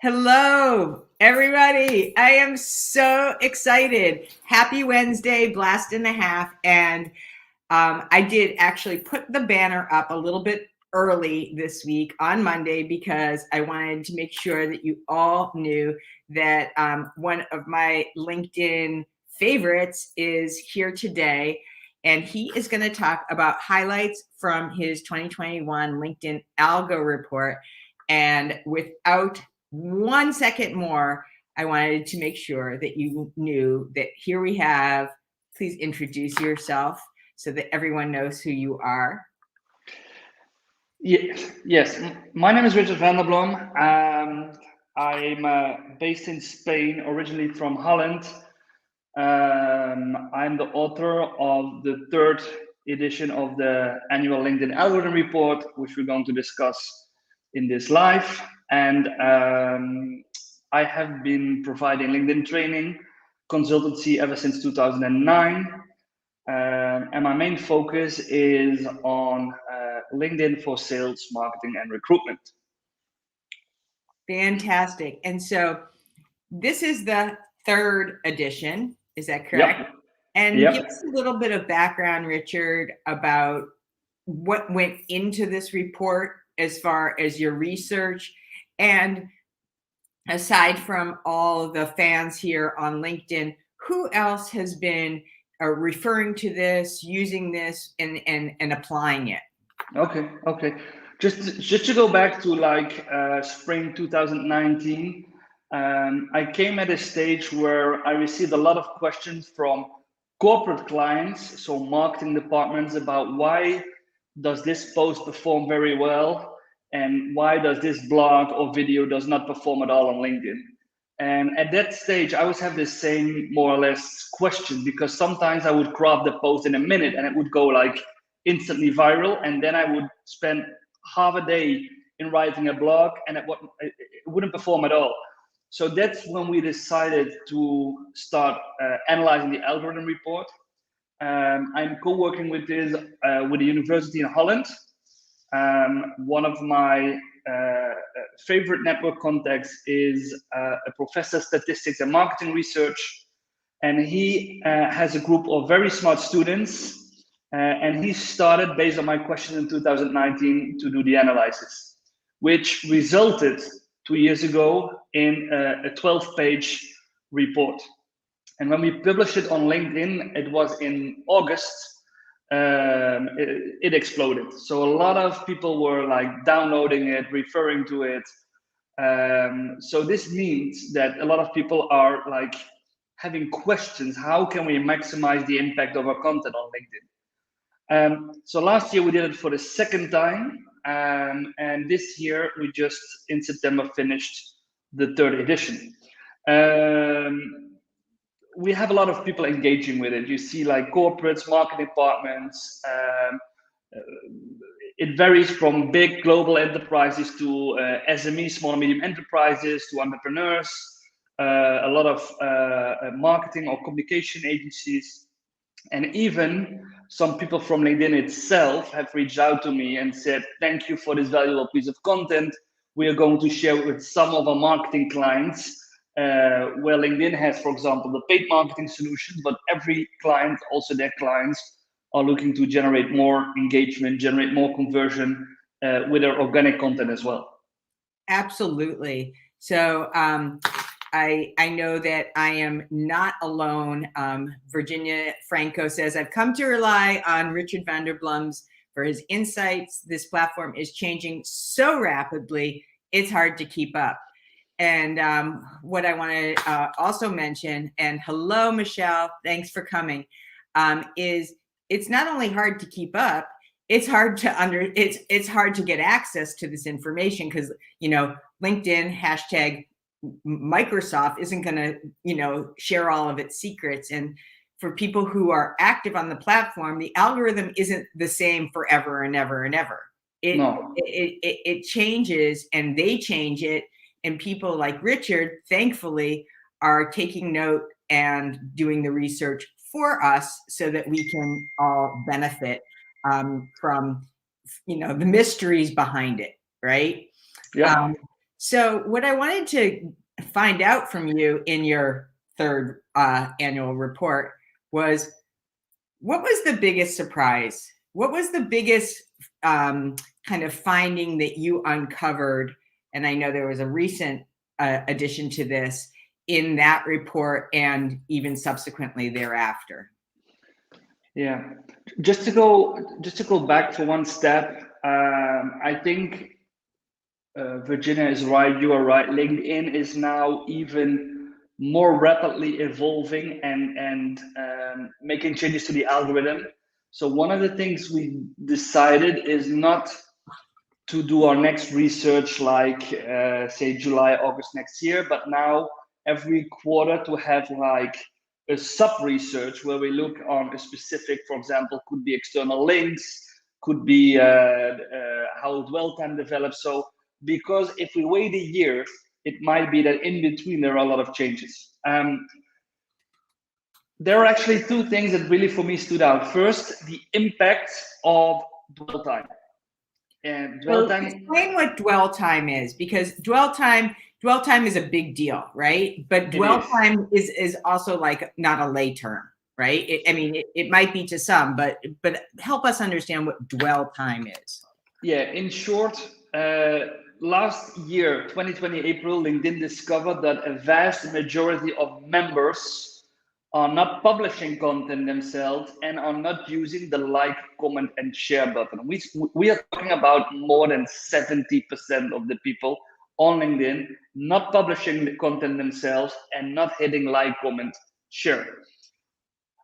Hello, everybody. I am so excited. Happy Wednesday, blast and a half. And I did actually put the banner up a little bit early this week on Monday because I wanted to make sure that you all knew that one of my LinkedIn favorites is here today. And he is going to talk about highlights from his 2021 LinkedIn Algo report. And without 1 second more, I wanted to make sure that you knew that here we have, please introduce yourself so that everyone knows who you are. Yes. My name is Richard van der Blom. I'm based in Spain, originally from Holland. I'm the author of the third edition of the annual LinkedIn algorithm report, which we're going to discuss in this live. And I have been providing LinkedIn training consultancy ever since 2009. And my main focus is on LinkedIn for sales, marketing, and recruitment. Fantastic. And so this is the third edition. Is that correct? Yep. And give Yep. us a little bit of background, Richard, about what went into this report as far as your research. And aside from all the fans here on LinkedIn, who else has been referring to this, using this, and applying it? Okay. Just to go back to like spring 2019, I came at a stage where I received a lot of questions from corporate clients, so marketing departments, about why does this post perform very well and why does this blog or video does not perform at all on LinkedIn. And at that stage, I always have the same more or less question, because sometimes I would craft the post in a minute and it would go like instantly viral, and then I would spend half a day in writing a blog and it wouldn't perform at all. So that's when we decided to start analyzing the algorithm report. I'm co-working with this with a university in Holland. One of my favorite network contacts is a professor of statistics and marketing research, and he has a group of very smart students. And he started, based on my question in 2019, to do the analysis, which resulted 2 years ago in a 12-page report. And when we published it on LinkedIn, it was in August, it exploded. So a lot of people were like downloading it, referring to it. So this means that a lot of people are like having questions. How can we maximize the impact of our content on LinkedIn? So last year we did it for the second time. And this year we just in September finished the third edition. We have a lot of people engaging with it. You see like corporates, marketing departments. It varies from big global enterprises to SME, small and medium enterprises, to entrepreneurs, a lot of marketing or communication agencies. And even some people from LinkedIn itself have reached out to me and said, thank you for this valuable piece of content. We are going to share it with some of our marketing clients, where LinkedIn has, for example, the paid marketing solutions, but every client, also their clients, are looking to generate more engagement, generate more conversion with their organic content as well. Absolutely. So I know that I am not alone. Virginia Franco says, I've come to rely on Richard van der Blom's for his insights. This platform is changing so rapidly, it's hard to keep up. And what I want to also mention, and hello, Michelle, thanks for coming, is it's not only hard to keep up, it's hard to it's hard to get access to this information, because LinkedIn hashtag Microsoft isn't going to share all of its secrets. And for people who are active on the platform, the algorithm isn't the same forever and ever and ever. It changes, and they change it. And people like Richard, thankfully, are taking note and doing the research for us so that we can all benefit from the mysteries behind it, right? Yeah. So what I wanted to find out from you in your third annual report was, what was the biggest surprise? What was the biggest kind of finding that you uncovered? And I know there was a recent addition to this in that report and even subsequently thereafter. Yeah, just to go back for one step, I think Virginia is right. You are right. LinkedIn is now even more rapidly evolving and making changes to the algorithm. So one of the things we decided is not to do our next research like say July, August next year, but now every quarter to have like a sub research where we look on a specific, for example, could be external links, could be how dwell time develops. So because if we wait a year, it might be that in between there are a lot of changes. There are actually two things that really for me stood out. First, the impact of dwell time. And dwell time. Explain what dwell time is, because dwell time is a big deal, right? But dwell time is also like not a lay term, right? It might be to some, but help us understand what dwell time is. Yeah, in short, last year, 2020 April, LinkedIn discovered that a vast majority of members are not publishing content themselves and are not using the like, comment, and share button. We are talking about more than 70% of the people on LinkedIn not publishing the content themselves and not hitting like, comment, share.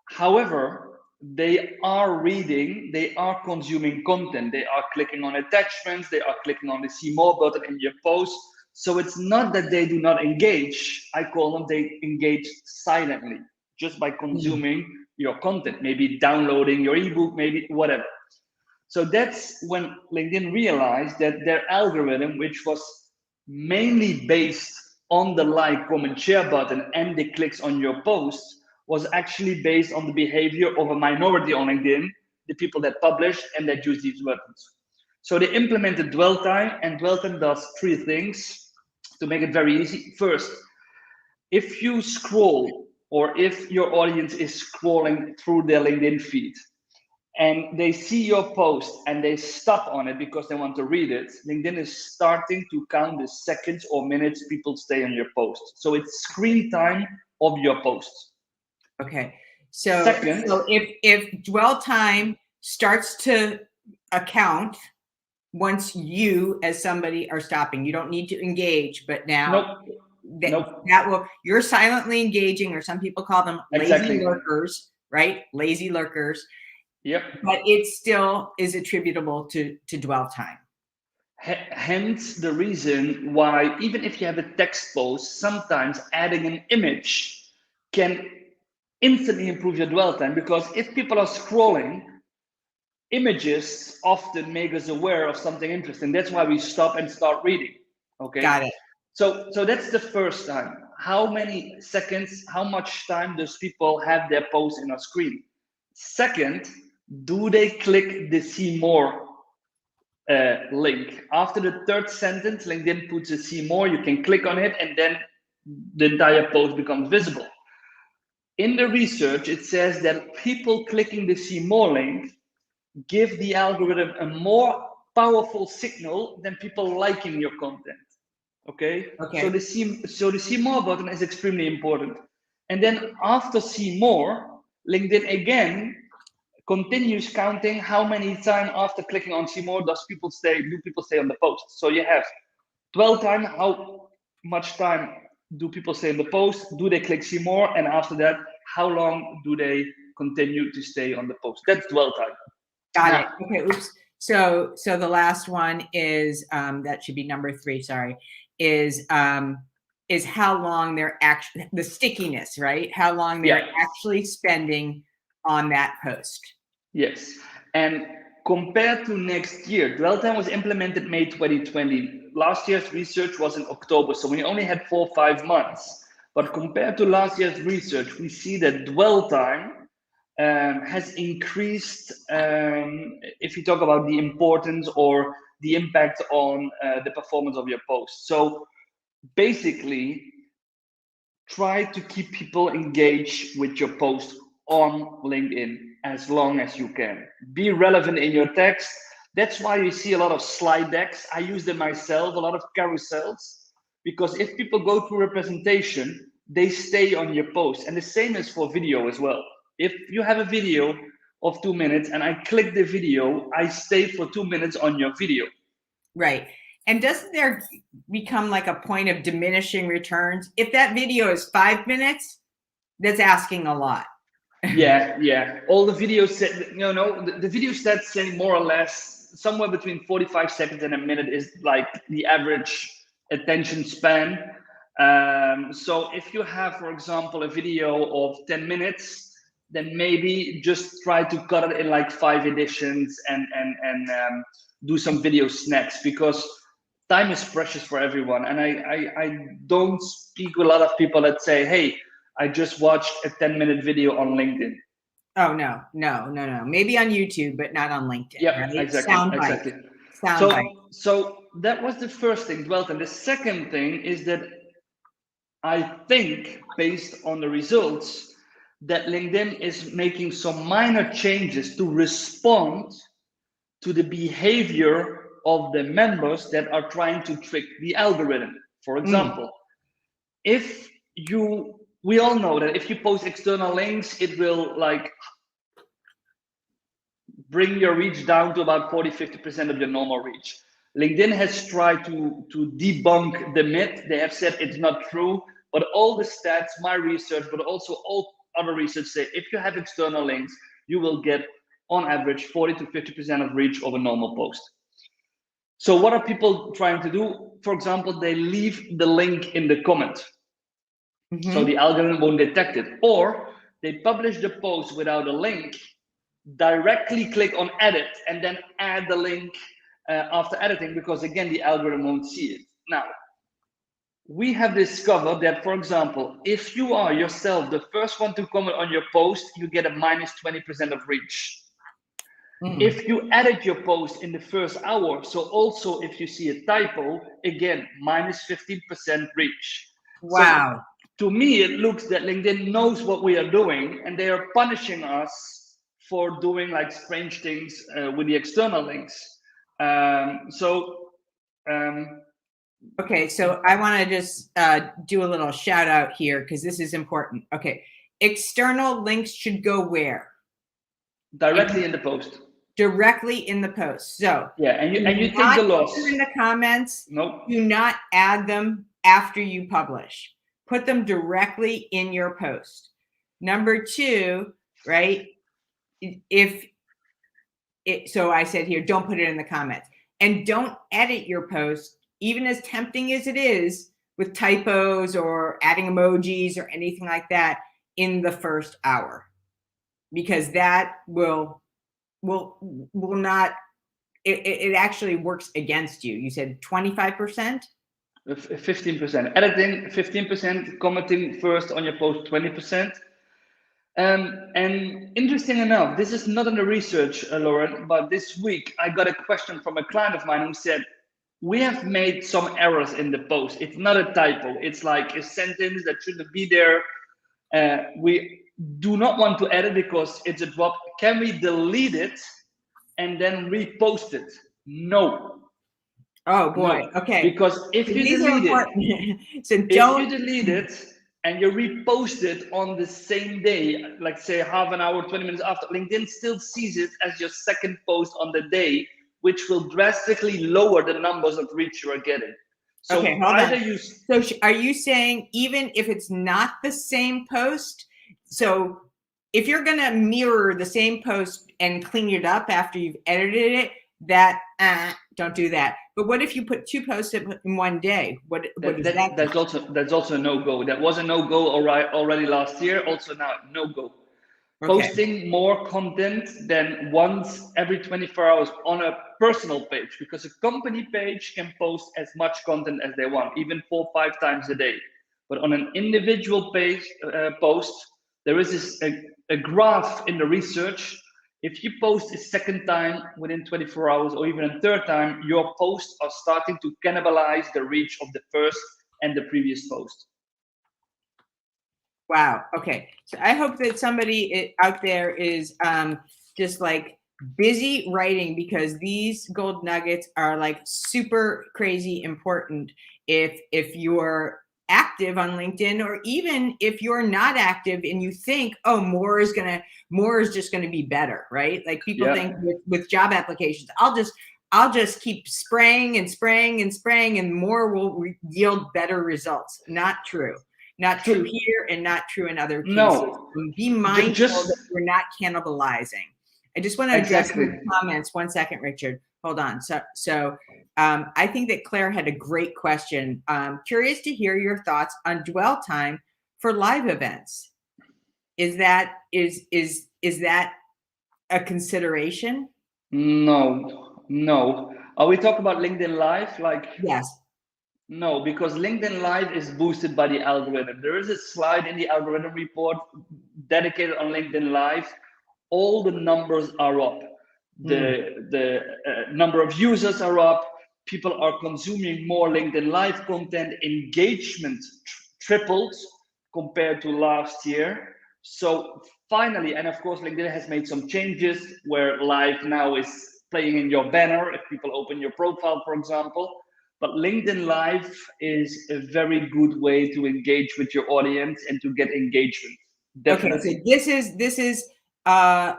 However, they are reading, they are consuming content, they are clicking on attachments, they are clicking on the see more button in your post. So it's not that they do not engage. I call them they engage silently just by consuming your content, maybe downloading your ebook, maybe whatever. So that's when LinkedIn realized that their algorithm, which was mainly based on the like, comment, share button and the clicks on your post, was actually based on the behavior of a minority on LinkedIn, the people that publish and that use these buttons. So they implemented dwell time, and dwell time does three things to make it very easy. First, if you scroll or if your audience is scrolling through their LinkedIn feed and they see your post and they stop on it because they want to read it, LinkedIn is starting to count the seconds or minutes people stay on your post. So it's screen time of your post. Okay. So, Second, so if dwell time starts to account once you as somebody are stopping, you don't need to engage, but now that will, you're silently engaging, or some people call them lazy lurkers, right? Lazy lurkers. Yep. But it still is attributable to dwell time. Hence the reason why, even if you have a text post, sometimes adding an image can instantly improve your dwell time, because if people are scrolling, images often make us aware of something interesting. That's why we stop and start reading. Okay. Got it. So that's the first time. How many seconds, how much time does people have their post in a screen? Second, do they click the see more link? After the third sentence, LinkedIn puts a see more, you can click on it and then the entire post becomes visible. In the research, it says that people clicking the see more link give the algorithm a more powerful signal than people liking your content. Okay. So the see more button is extremely important. And then after see more, LinkedIn again continues counting how many times after clicking on see more do people stay on the post. So you have dwell time, how much time do people stay in the post, do they click see more, and after that, how long do they continue to stay on the post? That's dwell time. Got it. Okay. Oops. So the last one is that should be number 3. Sorry, is how long they're actually, the stickiness, right? How long they're actually spending on that post. Yes, and compared to next year, dwell time was implemented May 2020. Last year's research was in October, so we only had 4 or 5 months. But compared to last year's research, we see that dwell time has increased. If you talk about the importance or the impact on the performance of your post. So basically, try to keep people engaged with your post on LinkedIn as long as you can. Be relevant in your text. That's why you see a lot of slide decks. I use them myself, a lot of carousels, because if people go through representation, they stay on your post. And the same is for video as well. If you have a video of 2 minutes and I click the video, I stay for 2 minutes on your video. Right. And doesn't there become like a point of diminishing returns? If that video is 5 minutes, that's asking a lot. Yeah. All the videos said, the video stats say more or less somewhere between 45 seconds and a minute is like the average attention span. So if you have, for example, a video of 10 minutes, then maybe just try to cut it in like 5 editions and do some video snaps, because time is precious for everyone. And I don't speak with a lot of people that say, hey, I just watched a 10-minute video on LinkedIn. Oh, no. Maybe on YouTube, but not on LinkedIn. Yeah, right? exactly. So that was the first thing, Dwelt. And the second thing is that I think, based on the results, that LinkedIn is making some minor changes to respond to the behavior of the members that are trying to trick the algorithm. For example, we all know that if you post external links, it will like bring your reach down to about 40-50% of your normal reach. LinkedIn has tried to debunk the myth. They have said it's not true, but all the stats, my research, but also all other research say if you have external links, you will get on average 40-50% of reach of a normal post. So what are people trying to do? For example, they leave the link in the comment. So the algorithm won't detect it. Or they publish the post without a link, directly click on edit, and then add the link after editing, because again, the algorithm won't see it. Now, we have discovered that, for example, if you are yourself the first one to comment on your post, you get a minus 20% of reach. If you edit your post in the first hour, so also if you see a typo, again, minus 15% reach. Wow. So to me, it looks that LinkedIn knows what we are doing, and they are punishing us for doing like strange things with the external links. Okay, so I want to just do a little shout out here because this is important. Okay, external links should go where? Directly in the post. Directly in the post. So yeah, and you take the loss. Put them in the comments. Nope. Do not add them after you publish. Put them directly in your post. Number 2, right? So I said here, don't put it in the comments, and don't edit your post, even as tempting as it is, with typos or adding emojis or anything like that in the first hour, because that will not, it actually works against you. You said 25%? 15%. Editing 15%, commenting first on your post 20%. And interesting enough, this is not in the research, Lauren, but this week I got a question from a client of mine who said, we have made some errors in the post. It's not a typo. It's like a sentence that shouldn't be there. We do not want to edit because it's a drop. Can we delete it and then repost it? No. Oh boy. No. Okay. Because if you delete it, so don't. If you delete it and you repost it on the same day, like say half an hour, 20 minutes after, LinkedIn still sees it as your second post on the day, which will drastically lower the numbers of reach you are getting. So okay, hold on. So are you saying even if it's not the same post, so if you're going to mirror the same post and clean it up after you've edited it, that don't do that. But what if you put 2 posts in one day? What is that? That's also a no-go. That was a no-go already last year. Also now no-go. Okay. Posting more content than once every 24 hours on a personal page, because a company page can post as much content as they want, even 4 or 5 times a day. But on an individual page post, there is a graph in the research If you post a second time within 24 hours or even a third time, your posts are starting to cannibalize the reach of the first and the previous post. Wow. Okay. So I hope that somebody out there is just like busy writing, because these gold nuggets are like super crazy important if you're active on LinkedIn, or even if you're not active and you think, oh, more is just gonna be better, right? Like people think with job applications, I'll just keep spraying and spraying and spraying and more will yield better results. Not true. Not true here and not true in other cases. No, Be mindful just that we're not cannibalizing. I just want to address some comments. 1 second, Richard. Hold on. So I think that Claire had a great question. Curious to hear your thoughts on dwell time for live events. Is that a consideration? No. Are we talking about LinkedIn Live? Like, yes. No, because LinkedIn Live is boosted by the algorithm. There is a slide in the algorithm report dedicated on LinkedIn Live. All the numbers are up. The number of users are up. People are consuming more LinkedIn Live content. Engagement tripled compared to last year. So finally, and of course, LinkedIn has made some changes where Live now is playing in your banner if people open your profile, for example. But LinkedIn Live is a very good way to engage with your audience and to get engagement. Definitely. Okay, so this is an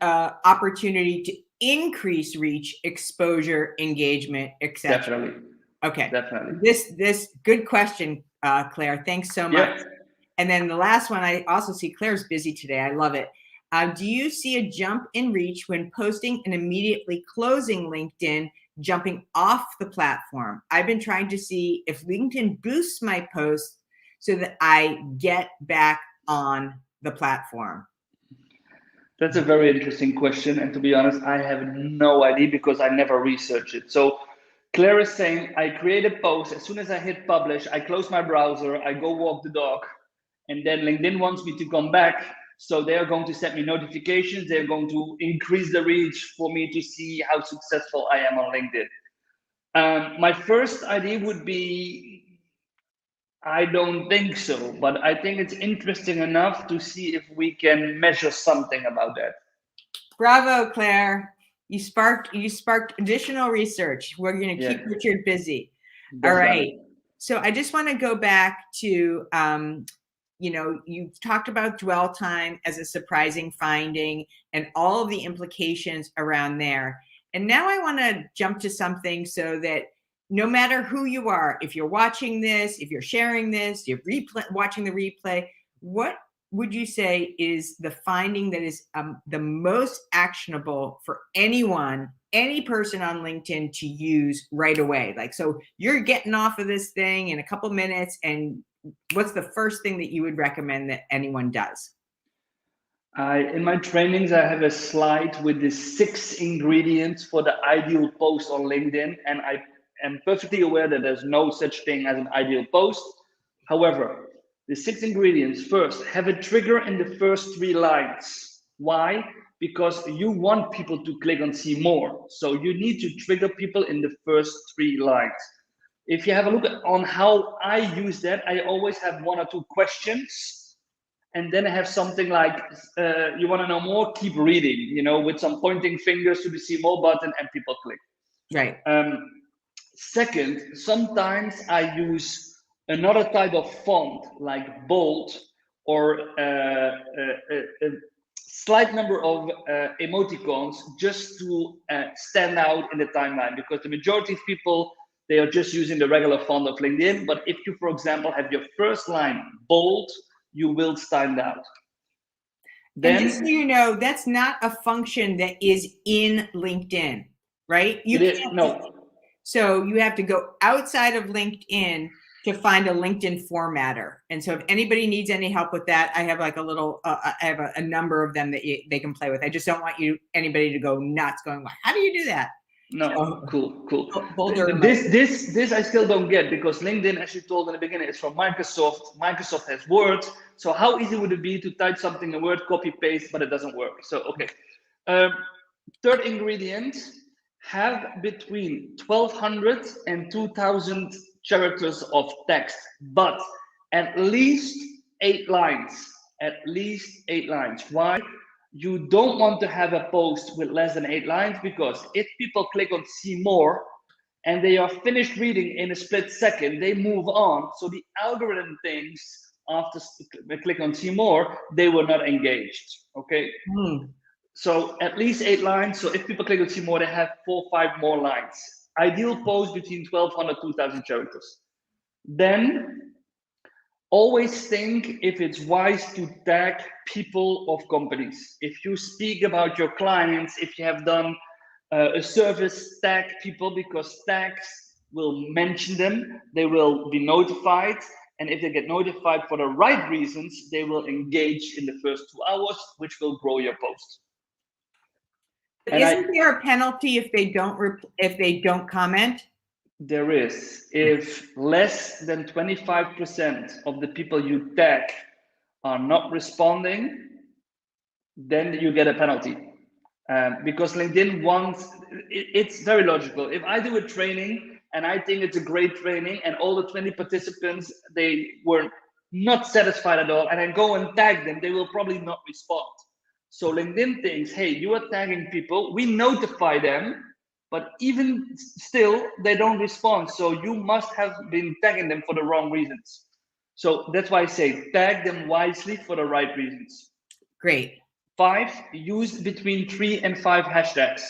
opportunity to increase reach, exposure, engagement, etc. Definitely. Okay. Definitely. This good question, Claire. Thanks so much. Yep. And then the last one, I also see Claire's busy today. I love it. Do you see a jump in reach when posting and immediately closing LinkedIn, jumping off the platform? I've been trying to see if LinkedIn boosts my posts so that I get back on the platform. That's a very interesting question. And to be honest, I have no idea because I never researched it. So Claire is saying, I create a post. As soon as I hit publish, I close my browser, I go walk the dog. And then LinkedIn wants me to come back. So they're going to send me notifications. They're going to increase the reach for me to see how successful I am on LinkedIn. My first idea would be, I don't think so, but I think it's interesting enough to see if we can measure something about that. Bravo, Claire. You sparked additional research. We're going to keep Richard busy. All right. So I just want to go back to, you talked about dwell time as a surprising finding and all of the implications around there. And now I want to jump to something so that no matter who you are, if you're watching this, if you're sharing this, you're watching the replay, what would you say is the finding that is the most actionable for anyone, any person on LinkedIn to use right away? Like, so you're getting off of this thing in a couple minutes, and what's the first thing that you would recommend that anyone does? In my trainings, I have a slide with the 6 ingredients for the ideal post on LinkedIn. And I am perfectly aware that there's no such thing as an ideal post. However, the 6 ingredients: first, have a trigger in the first 3 lines. Why? Because you want people to click on see more. So you need to trigger people in the first 3 lines. If you have a look on how I use that, I always have 1 or 2 questions. And then I have something like, you want to know more, keep reading, with some pointing fingers to the see more button, and people click. Right. Second, sometimes I use another type of font like bold or a slight number of emoticons just to stand out in the timeline, because the majority of people, they are just using the regular font of LinkedIn. But if you, for example, have your first line bold, you will stand out. Then, and just so you know, that's not a function that is in LinkedIn, right? You can't. No. So you have to go outside of LinkedIn to find a LinkedIn formatter. And so if anybody needs any help with that, I have like a little, I have a number of them that they can play with. I just don't want anybody to go nuts going, well, how do you do that? No, so, cool. Bolder this I still don't get, because LinkedIn, as you told in the beginning, is from Microsoft. Microsoft has Word. So how easy would it be to type something in Word, copy, paste, but it doesn't work? So, okay. Third ingredient, have between 1200 and 2000 characters of text, but at least 8 lines. At least 8 lines. Why? You don't want to have a post with less than 8 lines, because if people click on see more and they are finished reading in a split second, they move on. So the algorithm thinks after they click on see more, they were not engaged. Okay. So at least 8 lines. So if people click on see more, they have 4 or 5 more lines. Ideal post between 1200 2000 characters. Then always think if it's wise to tag people of companies. If you speak about your clients, if you have done a service, tag people, because tags will mention them, they will be notified, and if they get notified for the right reasons, they will engage in the first 2 hours, which will grow your post. Isn't there a penalty if they don't comment? There is. If less than 25% of the people you tag are not responding, then you get a penalty. Because LinkedIn wants, it's very logical. If I do a training and I think it's a great training and all the 20 participants, they were not satisfied at all, and I go and tag them, they will probably not respond. So LinkedIn thinks, hey, you are tagging people, we notify them, but even still, they don't respond. So you must have been tagging them for the wrong reasons. So that's why I say tag them wisely for the right reasons. Great. 5, use between 3 and 5 hashtags.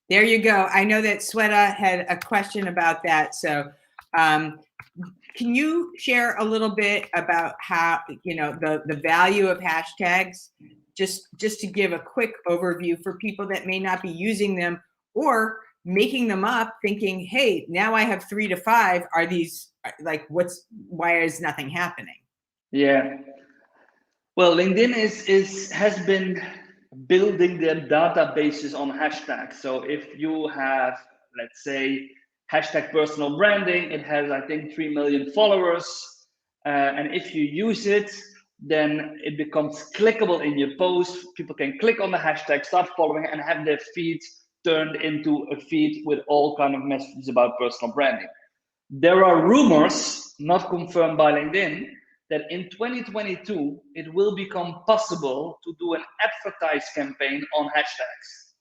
There you go. I know that Sweta had a question about that. So can you share a little bit about how, the value of hashtags, just to give a quick overview for people that may not be using them or making them up thinking, hey, now I have 3 to 5. Are these like, why is nothing happening? Yeah. Well, LinkedIn has been building their databases on hashtags. So if you have, let's say, hashtag personal branding, it has, I think, 3 million followers. And if you use it, then it becomes clickable in your post. People can click on the hashtag, start following, and have their feed turned into a feed with all kind of messages about personal branding. There are rumors, not confirmed by LinkedIn, that in 2022, it will become possible to do an advertise campaign on hashtags.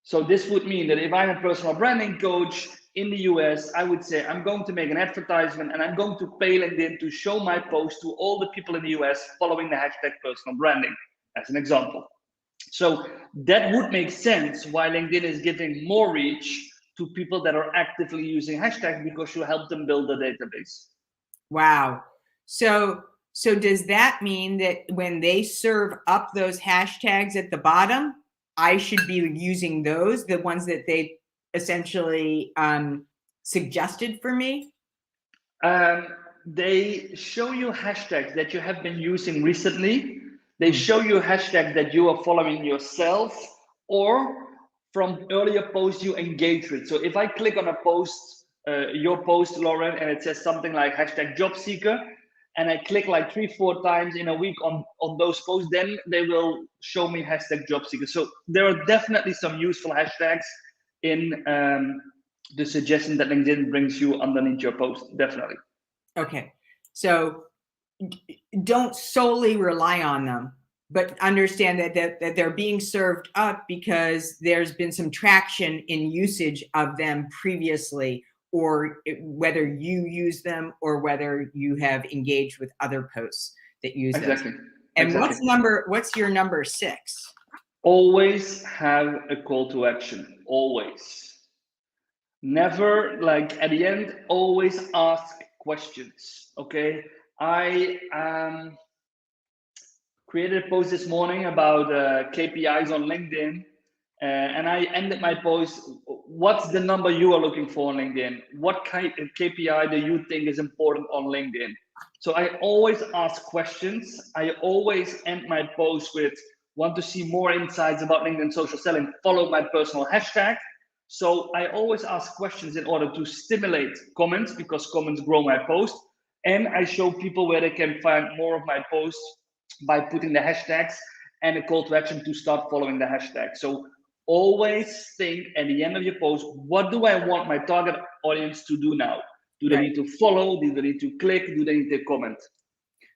So this would mean that if I'm a personal branding coach in the US, I would say, I'm going to make an advertisement and I'm going to pay LinkedIn to show my post to all the people in the US following the hashtag personal branding, as an example. So that would make sense why LinkedIn is giving more reach to people that are actively using hashtags, because you help them build a database. Wow. So does that mean that when they serve up those hashtags at the bottom, I should be using those, the ones that they essentially suggested for me? They show you hashtags that you have been using recently. They show you hashtags that you are following yourself, or from earlier posts you engage with. So if I click on a post, your post, Lauren, and it says something like hashtag job seeker, and I click like 3-4 times in a week on those posts, then they will show me hashtag job seeker. So there are definitely some useful hashtags in the suggestion that LinkedIn brings you underneath your post, definitely. Okay, so don't solely rely on them, but understand that they're being served up because there's been some traction in usage of them previously, or whether you use them or whether you have engaged with other posts that use Exactly. them. And exactly. what's your number 6? Always have a call to action. Always. Never, like at the end, always ask questions. Okay. I created a post this morning about KPIs on LinkedIn. And I ended my post, what's the number you are looking for on LinkedIn? What kind of KPI do you think is important on LinkedIn? So I always ask questions. I always end my post with, want to see more insights about LinkedIn social selling, follow my personal hashtag. So I always ask questions in order to stimulate comments, because comments grow my post. And I show people where they can find more of my posts by putting the hashtags. and a call to action to start following the hashtag. So always think at the end of your post, what do I want my target audience to do now? Do they need to follow? Do they need to click? Do they need to comment?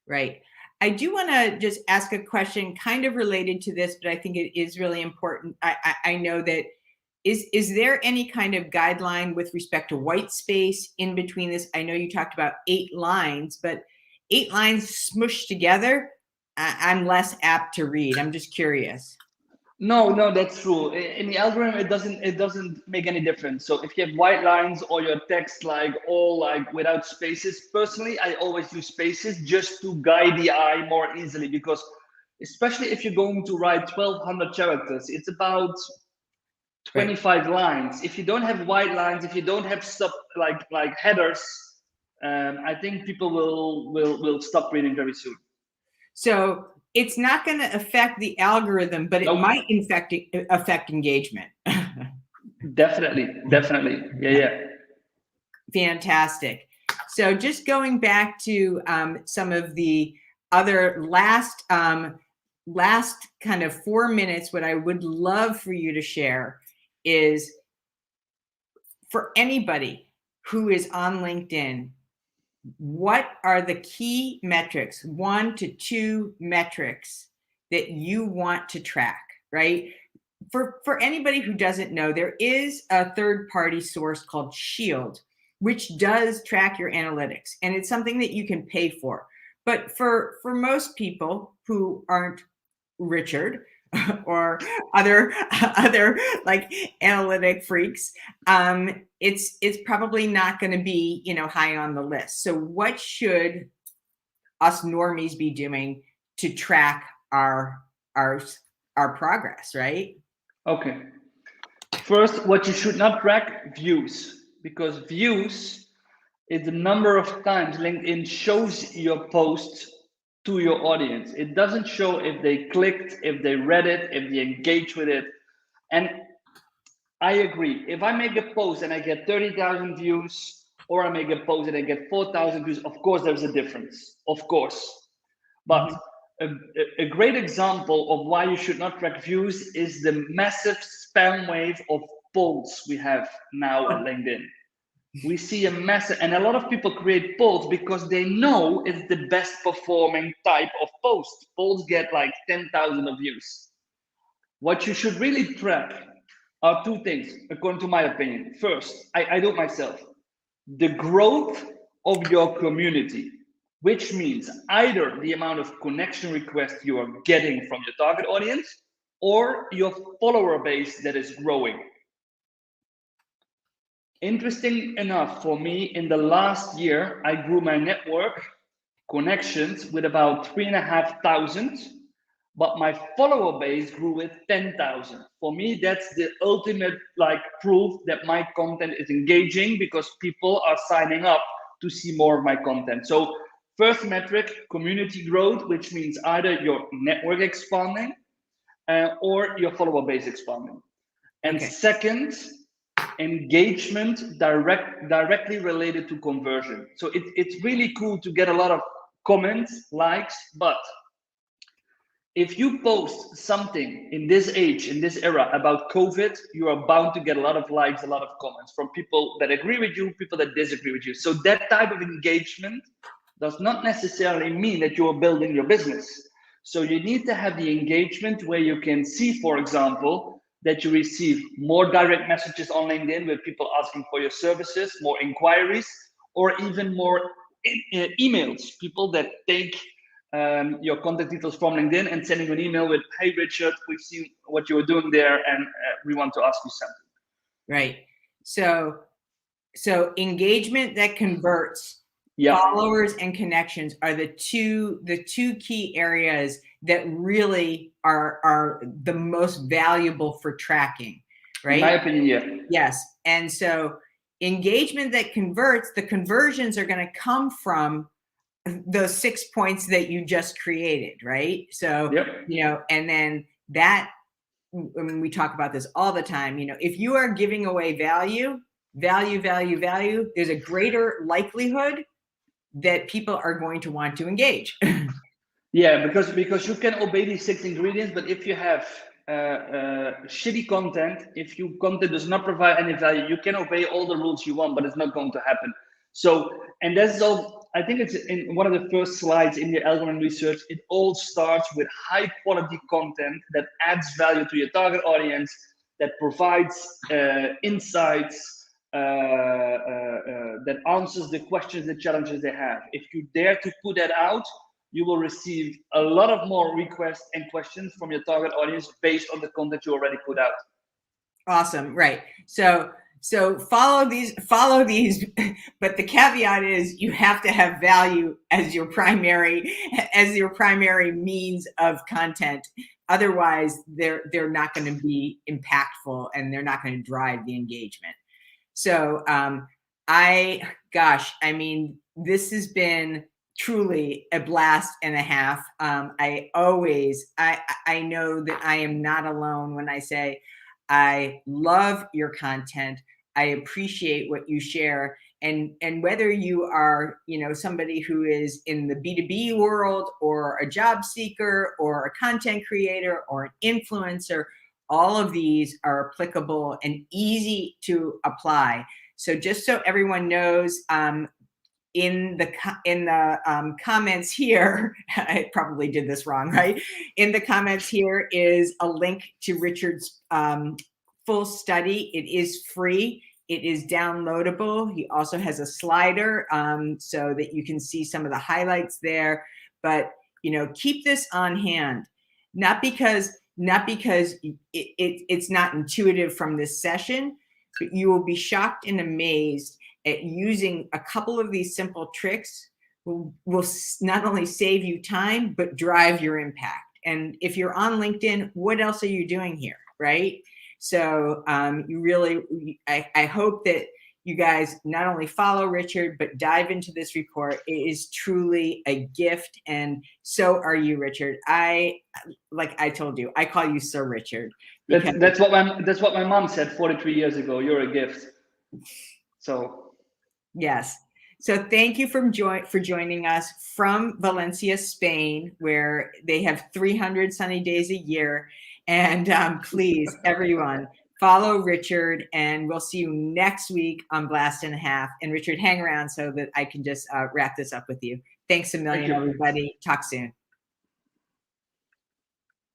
Right. I do want to just ask a question kind of related to this, but I think it is really important. I know that is there any kind of guideline with respect to white space in between this? I know you talked about 8 lines, but 8 lines smushed together, I'm less apt to read. I'm just curious. No, that's true. In the algorithm, it doesn't make any difference. So if you have white lines or your text like all like without spaces, personally, I always use spaces just to guide the eye more easily, because especially if you're going to write 1200 characters, it's about 25 lines. If you don't have white lines, if you don't have stuff like headers, I think people will stop reading very soon. So it's not going to affect the algorithm, but it might affect engagement. Definitely. Yeah. Fantastic. So just going back to some of the other last kind of 4 minutes, what I would love for you to share is, for anybody who is on LinkedIn, what are the key metrics, 1 to 2 metrics that you want to track, right? For anybody who doesn't know, there is a third-party source called Shield, which does track your analytics, and it's something that you can pay for. But for most people who aren't Richard or other like analytic freaks, it's probably not going to be, high on the list. So what should us normies be doing to track our progress, right? Okay. First, what you should not track, views, because views is the number of times LinkedIn shows your post to your audience. It doesn't show if they clicked, if they read it, if they engaged with it. And I agree. If I make a post and I get 30,000 views, or I make a post and I get 4,000 views, of course there's a difference, of course. But a great example of why you should not track views is the massive spam wave of polls we have now at LinkedIn. We see a massive, and a lot of people create polls because they know it's the best performing type of post. Polls get like 10,000 views. What you should really track are 2 things, according to my opinion. First, I do it myself. The growth of your community, which means either the amount of connection requests you are getting from your target audience or your follower base that is growing. Interesting enough for me, in the last year, I grew my network connections with about 3,500, but my follower base grew with 10,000. For me, that's the ultimate proof that my content is engaging, because people are signing up to see more of my content. So first metric, community growth, which means either your network expanding or your follower base expanding. And second, engagement directly related to conversion. So it's really cool to get a lot of comments, likes, but if you post something in this age, in this era about COVID, you are bound to get a lot of likes, a lot of comments from people that agree with you, people that disagree with you. So that type of engagement does not necessarily mean that you are building your business. So you need to have the engagement where you can see, for example, that you receive more direct messages on LinkedIn with people asking for your services, more inquiries, or even more emails, people that take your contact details from LinkedIn and sending an email with, "Hey Richard, we've seen what you were doing there and we want to ask you something." Right. So engagement that converts, followers and connections are the two key areas that really are the most valuable for tracking, right? In my opinion, yeah. Yes. And so engagement that converts, the conversions are going to come from those 6 points that you just created, right? So, and then that, when we talk about this all the time, if you are giving away value, there's a greater likelihood that people are going to want to engage. Yeah, because you can obey these 6 ingredients, but if you have shitty content, if your content does not provide any value, you can obey all the rules you want, but it's not going to happen. So, and that's all. I think it's in one of the first slides in the algorithm research. It all starts with high quality content that adds value to your target audience, that provides insights, that answers the questions, the challenges they have. If you dare to put that out, you will receive a lot of more requests and questions from your target audience based on the content you already put out. Awesome. Right. So follow these, but the caveat is you have to have value as your primary means of content. Otherwise, they're not going to be impactful and they're not going to drive the engagement. So I mean, this has been truly a blast and a half. I know that I am not alone when I say I love your content. I appreciate what you share. And whether you are, somebody who is in the B2B world or a job seeker or a content creator or an influencer, all of these are applicable and easy to apply. So just so everyone knows, in the comments here, I probably did this wrong, right? In the comments here is a link to Richard's full study. It is free. It is downloadable. He also has a slider so that you can see some of the highlights there. But keep this on hand, not because it's not intuitive from this session, but you will be shocked and amazed at using a couple of these simple tricks will not only save you time, but drive your impact. And if you're on LinkedIn, what else are you doing here, right? So I hope that you guys not only follow Richard, but dive into this report. It is truly a gift. And so are you, Richard. Like I told you, I call you Sir Richard. That's what my mom said 43 years ago. You're a gift. So yes. So thank you for joining us from Valencia, Spain, where they have 300 sunny days a year. And please, everyone, follow Richard, and we'll see you next week on Blast and a Half. And Richard, hang around so that I can just wrap this up with you. Thanks a million, everybody. Talk soon.